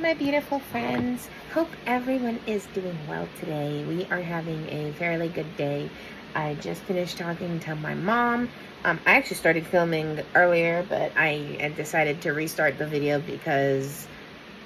my beautiful friends. Hope everyone is doing well today. We are having a fairly good day. I just finished talking to my mom. I actually started filming earlier, but I had decided to restart the video because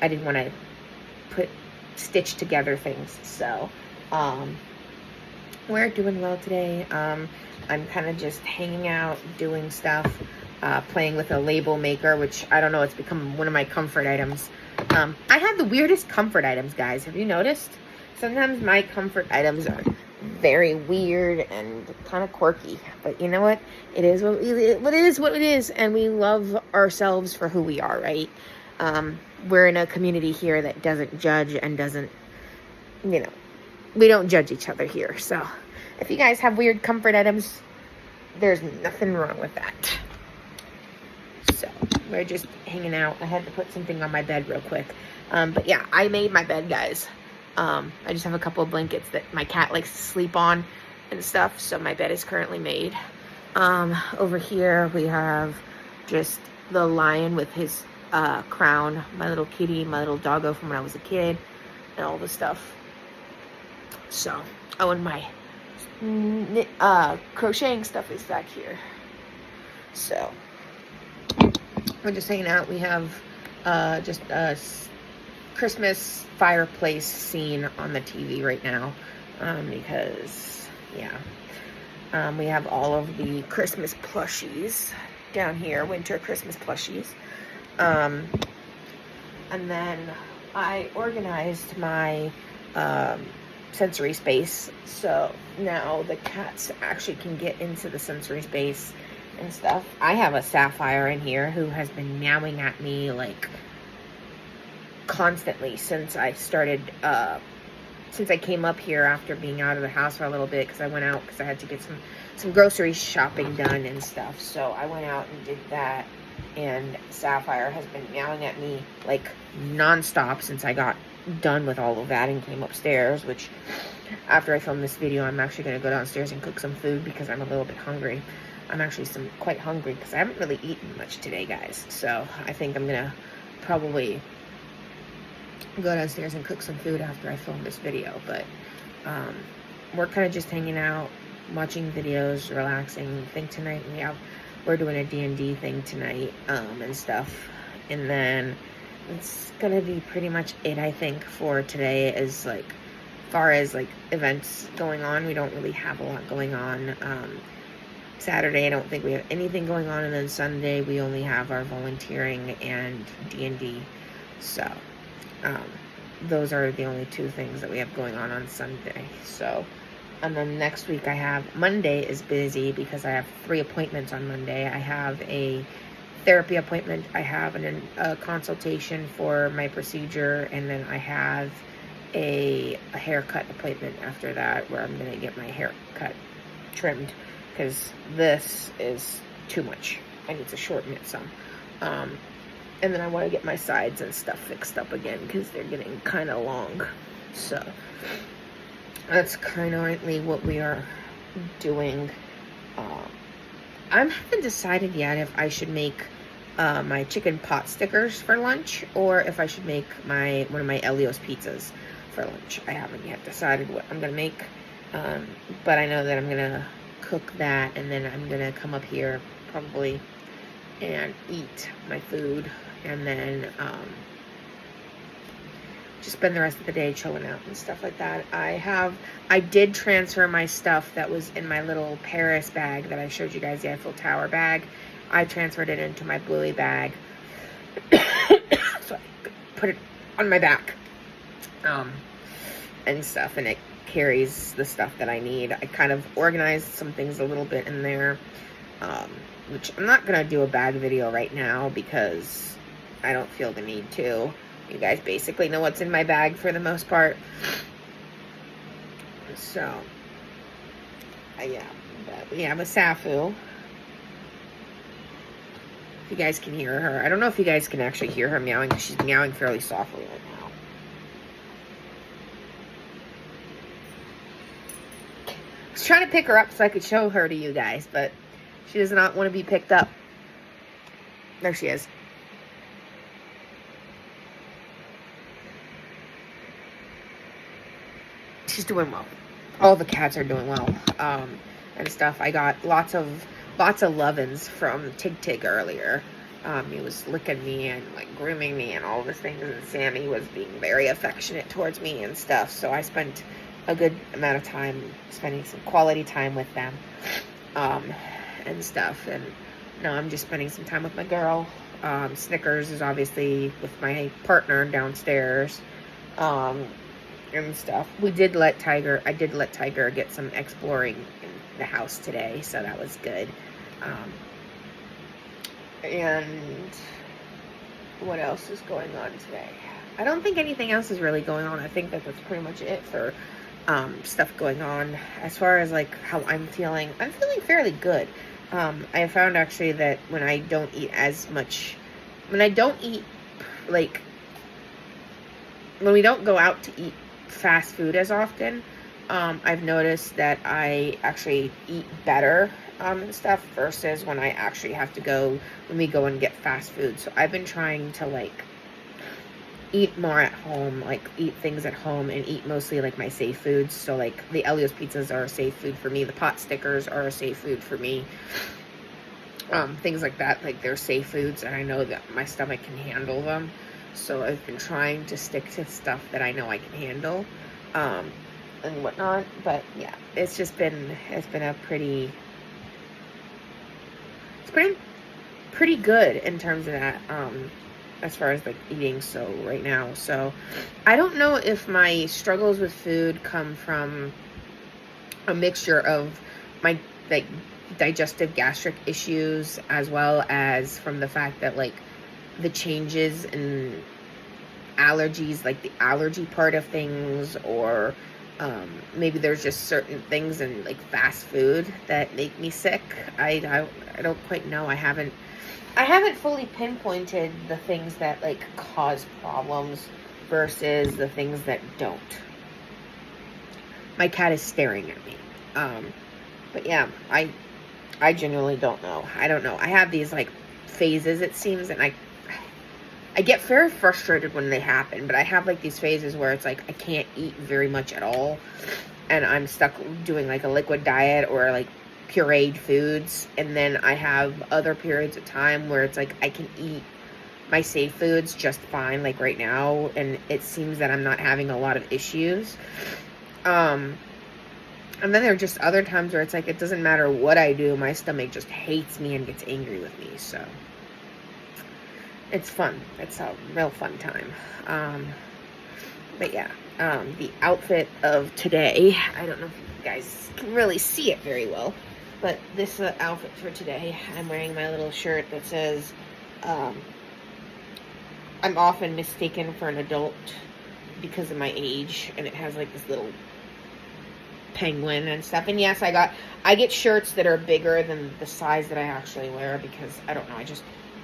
I didn't want to stitch together things. So, we're doing well today. I'm kind of just hanging out, doing stuff, playing with a label maker, which I don't know, it's become one of my comfort items. I have the weirdest comfort items, guys. Have you noticed? Sometimes my comfort items are very weird and kind of quirky, but you know what? It is what it is, and we love ourselves for who we are, right? We're in a community here that doesn't judge and doesn't, we don't judge each other here. So if you guys have weird comfort items, there's nothing wrong with that. So we're just hanging out. I had to put something on my bed real quick. But yeah, I made my bed, guys. I just have a couple of blankets that my cat likes to sleep on and stuff. So my bed is currently made. Over here we have just the lion with his crown, my little kitty, my little doggo from when I was a kid, and all the stuff. So, oh, and my crocheting stuff is back here. So we're just hanging out. We have just a Christmas fireplace scene on the TV right now, because we have all of the Christmas plushies down here, winter Christmas plushies. And then I organized my sensory space, so now the cats actually can get into the sensory space and stuff. I have a Sapphire in here who has been meowing at me like constantly since I started since I came up here after being out of the house for a little bit, because I went out because I had to get some grocery shopping done and stuff. So I went out and did that, and Sapphire has been meowing at me like nonstop since I got done with all of that and came upstairs, which after I film this video, I'm actually going to go downstairs and cook some food because I'm a little bit hungry. I'm actually quite hungry because I haven't really eaten much today, guys. So I think I'm going to probably go downstairs and cook some food after I film this video. But we're kind of just hanging out, watching videos, relaxing. I think tonight we're doing a D&D thing tonight, and stuff. And then it's gonna be pretty much it, I think, for today. As far as events going on, we don't really have a lot going on. Saturday, I don't think we have anything going on, and then Sunday we only have our volunteering and D&D. So those are the only two things that we have going on Sunday. So, and then next week Monday is busy because I have 3 appointments on Monday. I have a therapy appointment, I have a consultation for my procedure, and then I have a haircut appointment after that, where I'm going to get my hair trimmed, because this is too much. I need to shorten it some. And then I want to get my sides and stuff fixed up again because they're getting kind of long. So that's currently what we are doing. I haven't decided yet if I should make my chicken pot stickers for lunch, or if I should make one of my Elio's pizzas for lunch. I haven't yet decided what I'm gonna make, but I know that I'm gonna cook that, and then I'm gonna come up here probably and eat my food, and then just spend the rest of the day chilling out and stuff like that. I did transfer my stuff that was in my little Paris bag that I showed you guys, the Eiffel Tower bag. I transferred it into my Bluey bag. So I put it on my back. And stuff, and it carries the stuff that I need. I kind of organized some things a little bit in there, which I'm not going to do a bag video right now because I don't feel the need to. You guys basically know what's in my bag for the most part. So, yeah. But we have a Safu. If you guys can hear her. I don't know if you guys can actually hear her meowing, because she's meowing fairly softly right now. I was trying to pick her up so I could show her to you guys, but she does not want to be picked up. There she is. she's doing well. All the cats are doing well, and stuff. I got lots of lovin's from Tig earlier. He was licking me and like grooming me and all these things, and Sammy was being very affectionate towards me and stuff. So I spent a good amount of time spending some quality time with them, and stuff. And now I'm just spending some time with my girl. Snickers is obviously with my partner downstairs, and stuff. I did let Tiger get some exploring in the house today, so that was good. And what else is going on today? I don't think anything else is really going on. I think that that's pretty much it for stuff going on. As far as like how I'm feeling fairly good. I found actually that when I don't eat like, when we don't go out to eat fast food as often, I've noticed that I actually eat better and stuff versus when I actually have to when we go and get fast food. So I've been trying to like eat more at home, like eat things at home and eat mostly like my safe foods. So like the Elio's pizzas are a safe food for me. The pot stickers are a safe food for me. Things like that, like they're safe foods and I know that my stomach can handle them. So I've been trying to stick to stuff that I know I can handle, and whatnot. But yeah, it's been pretty good in terms of that, as far as like eating so right now. So I don't know if my struggles with food come from a mixture of my like digestive gastric issues as well as from the fact that like the changes in allergies, like the allergy part of things, or maybe there's just certain things in like fast food that make me sick. I don't quite know. I haven't fully pinpointed the things that like cause problems versus the things that don't. My cat is staring at me. But yeah, I genuinely don't know. I don't know. I have these like phases, it seems, and I get very frustrated when they happen, but I have like these phases where it's like I can't eat very much at all and I'm stuck doing like a liquid diet or like pureed foods, and then I have other periods of time where it's like I can eat my safe foods just fine, like right now, and it seems that I'm not having a lot of issues. And then there are just other times where it's like, it doesn't matter what I do, my stomach just hates me and gets angry with me. So it's fun. It's a real fun time. But yeah, the outfit of today, I don't know if you guys can really see it very well, but this outfit for today, I'm wearing my little shirt that says, I'm often mistaken for an adult because of my age, and it has like this little penguin and stuff. And yes, I get shirts that are bigger than the size that I actually wear because I don't know,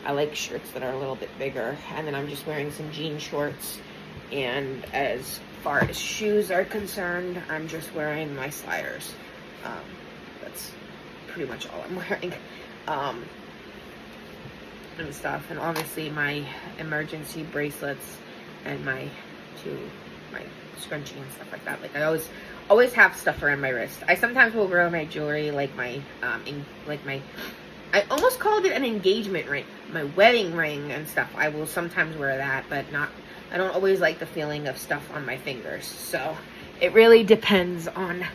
I like shirts that are a little bit bigger. And then I'm just wearing some jean shorts, and as far as shoes are concerned, I'm just wearing my sliders. That's pretty much all I'm wearing, and stuff. And obviously my emergency bracelets and my scrunchie and stuff like that. Like I always have stuff around my wrist. I sometimes will wear my jewelry, like my I almost called it an engagement ring, my wedding ring and stuff. I will sometimes wear that, but I don't always like the feeling of stuff on my fingers. So it really depends on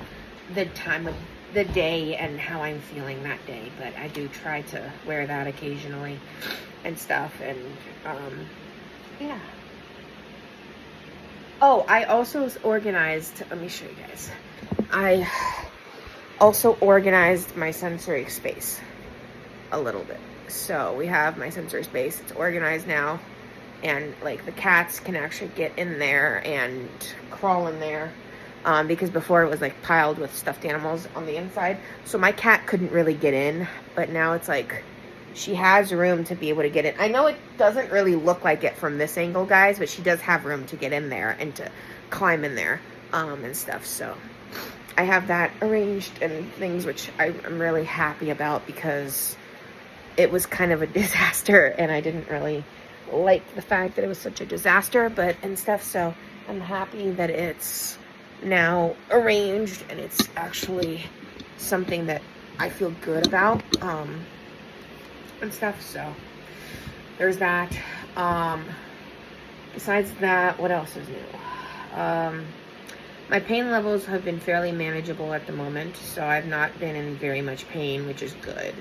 the time of the day and how I'm feeling that day. But I do try to wear that occasionally and stuff. And yeah. Oh, I also organized, let me show you guys. I also organized my sensory space a little bit. So we have my sensory space, it's organized now, and like the cats can actually get in there and crawl in there, because before it was like piled with stuffed animals on the inside. So my cat couldn't really get in, but now it's like she has room to be able to get in. I know it doesn't really look like it from this angle, guys, but she does have room to get in there and to climb in there, and stuff. So I have that arranged and things, which I'm really happy about because it was kind of a disaster and I didn't really like the fact that it was such a disaster, and stuff. So I'm happy that it's now arranged, and it's actually something that I feel good about, and stuff. So there's that. Besides that, what else is new? My pain levels have been fairly manageable at the moment, so I've not been in very much pain, which is good.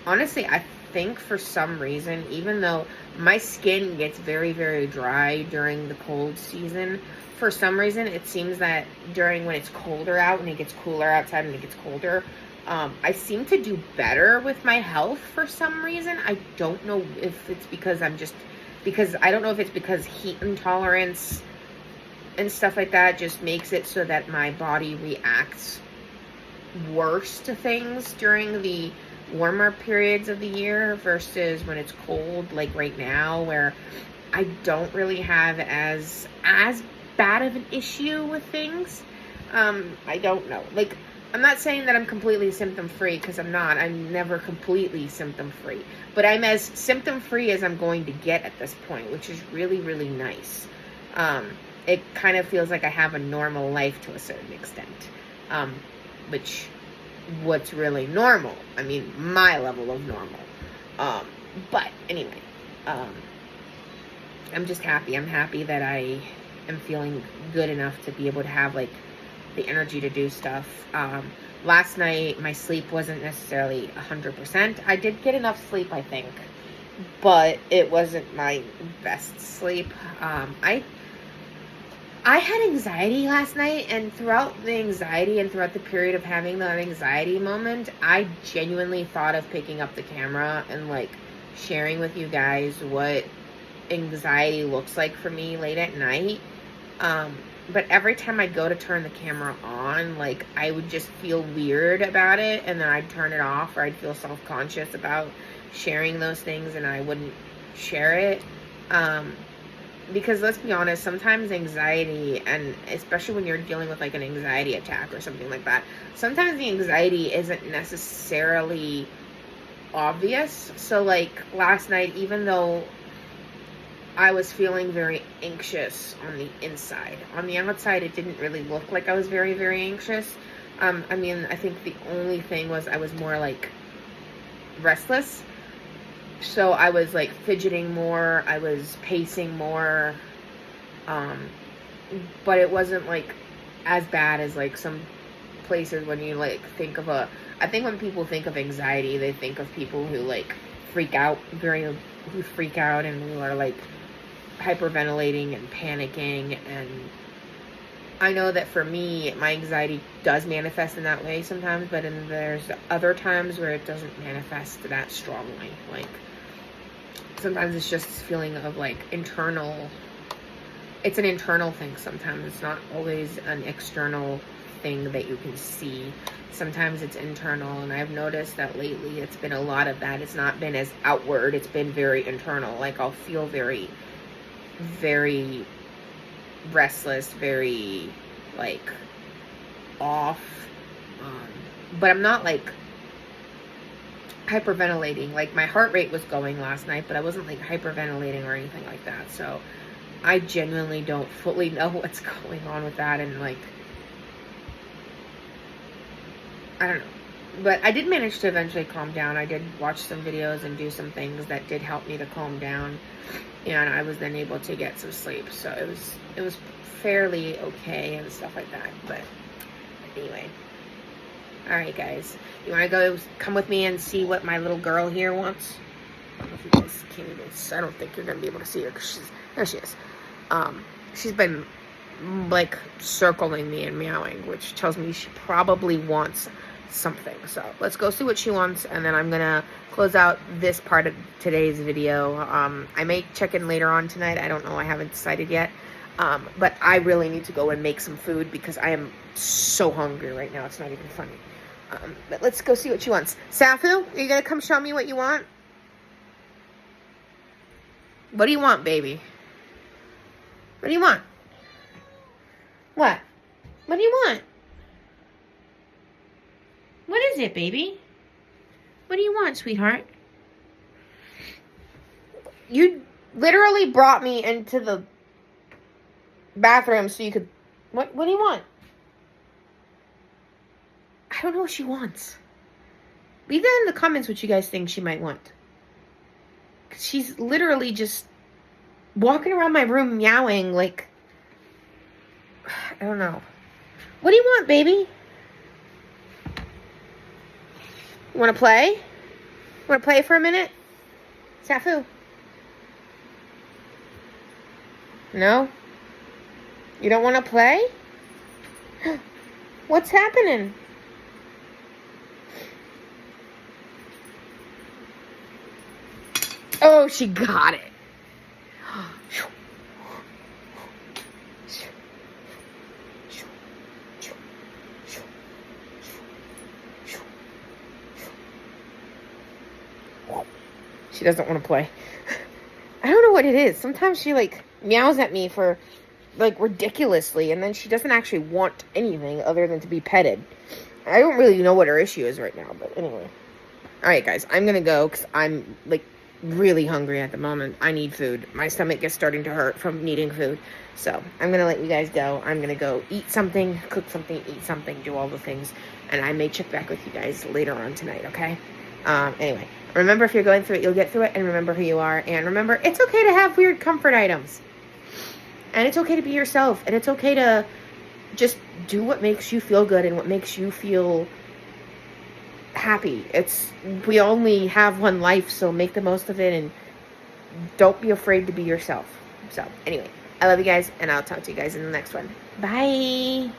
Honestly, I think for some reason, even though my skin gets very, very dry during the cold season, for some reason it seems that when it's colder out and it gets cooler outside and it gets colder, I seem to do better with my health for some reason. I don't know if it's because I don't know if it's because heat intolerance and stuff like that just makes it so that my body reacts worse to things during the warmer periods of the year versus when it's cold, like right now, where I don't really have as bad of an issue with things. I don't know. Like, I'm not saying that I'm completely symptom-free, because I'm not. I'm never completely symptom-free. But I'm as symptom-free as I'm going to get at this point, which is really, really nice. It kind of feels like I have a normal life to a certain extent. What's really normal? I mean, my level of normal. But anyway, I'm just happy. I'm happy that I am feeling good enough to be able to have, like, the energy to do stuff. Last night, my sleep wasn't necessarily 100%. I did get enough sleep, I think, but it wasn't my best sleep. I had anxiety last night, and throughout the anxiety and throughout the period of having that anxiety moment, I genuinely thought of picking up the camera and, like, sharing with you guys what anxiety looks like for me late at night. But every time I go to turn the camera on, like, I would just feel weird about it, and then I'd turn it off, or I'd feel self-conscious about sharing those things, and I wouldn't share it. Because let's be honest, sometimes anxiety, and especially when you're dealing with, like, an anxiety attack or something like that, sometimes the anxiety isn't necessarily obvious. So, like, last night, even though I was feeling very anxious on the inside, on the outside, it didn't really look like I was very, very anxious. I mean, I think the only thing was I was more, like, restless. So I was, like, fidgeting more, I was pacing more, but it wasn't, like, as bad as, like, some places when you, like, I think when people think of anxiety, they think of people who, like, freak out and who are, like, hyperventilating and panicking. And I know that for me, my anxiety does manifest in that way sometimes, but there's other times where it doesn't manifest that strongly. Like, sometimes it's just this feeling of, like, it's an internal thing sometimes. It's not always an external thing that you can see. Sometimes it's internal, and I've noticed that lately it's been a lot of that. It's not been as outward, it's been very internal. Like, I'll feel very, very restless, very, like, off, but I'm not, like, hyperventilating. Like, my heart rate was going last night, but I wasn't, like, hyperventilating or anything like that. So I genuinely don't fully know what's going on with that, and, like, I don't know. But I did manage to eventually calm down. I did watch some videos and do some things that did help me to calm down, and I was then able to get some sleep. So it was fairly okay and stuff like that. But anyway, all right, guys, you want to come with me and see what my little girl here wants? I don't know if you guys can even. I don't think you're gonna be able to see her because there she is. She's been, like, circling me and meowing, which tells me she probably wants something. So let's go see what she wants, and then I'm gonna close out this part of today's video. I may check in later on tonight. I don't know. I haven't decided yet. But I really need to go and make some food because I am so hungry right now. It's not even funny. But let's go see what she wants. Safu, are you gonna come show me what you want? What do you want, baby? What do you want? What? What do you want? What is it, baby? What do you want, sweetheart? You literally brought me into the bathroom so you could What do you want? I don't know what she wants. Leave that in the comments what you guys think she might want. 'Cause she's literally just walking around my room meowing like... I don't know. What do you want, baby? You want to play? You want to play for a minute? Safu? No? You don't want to play? What's happening? Oh, she got it. She doesn't want to play. I don't know what it is. Sometimes she, like, meows at me for, like, ridiculously, and then she doesn't actually want anything other than to be petted. I don't really know what her issue is right now, but anyway. Alright, guys, I'm gonna go, because I'm, like, really hungry at the moment. I need food. My stomach is starting to hurt from needing food. So, I'm gonna let you guys go. I'm gonna go eat something, cook something, eat something, do all the things, and I may check back with you guys later on tonight, okay? Anyway, remember, if you're going through it, you'll get through it, and remember who you are, and remember, it's okay to have weird comfort items, and it's okay to be yourself, and it's okay to just do what makes you feel good and what makes you feel happy. We only have one life, so make the most of it, and don't be afraid to be yourself. So, anyway, I love you guys, and I'll talk to you guys in the next one. Bye!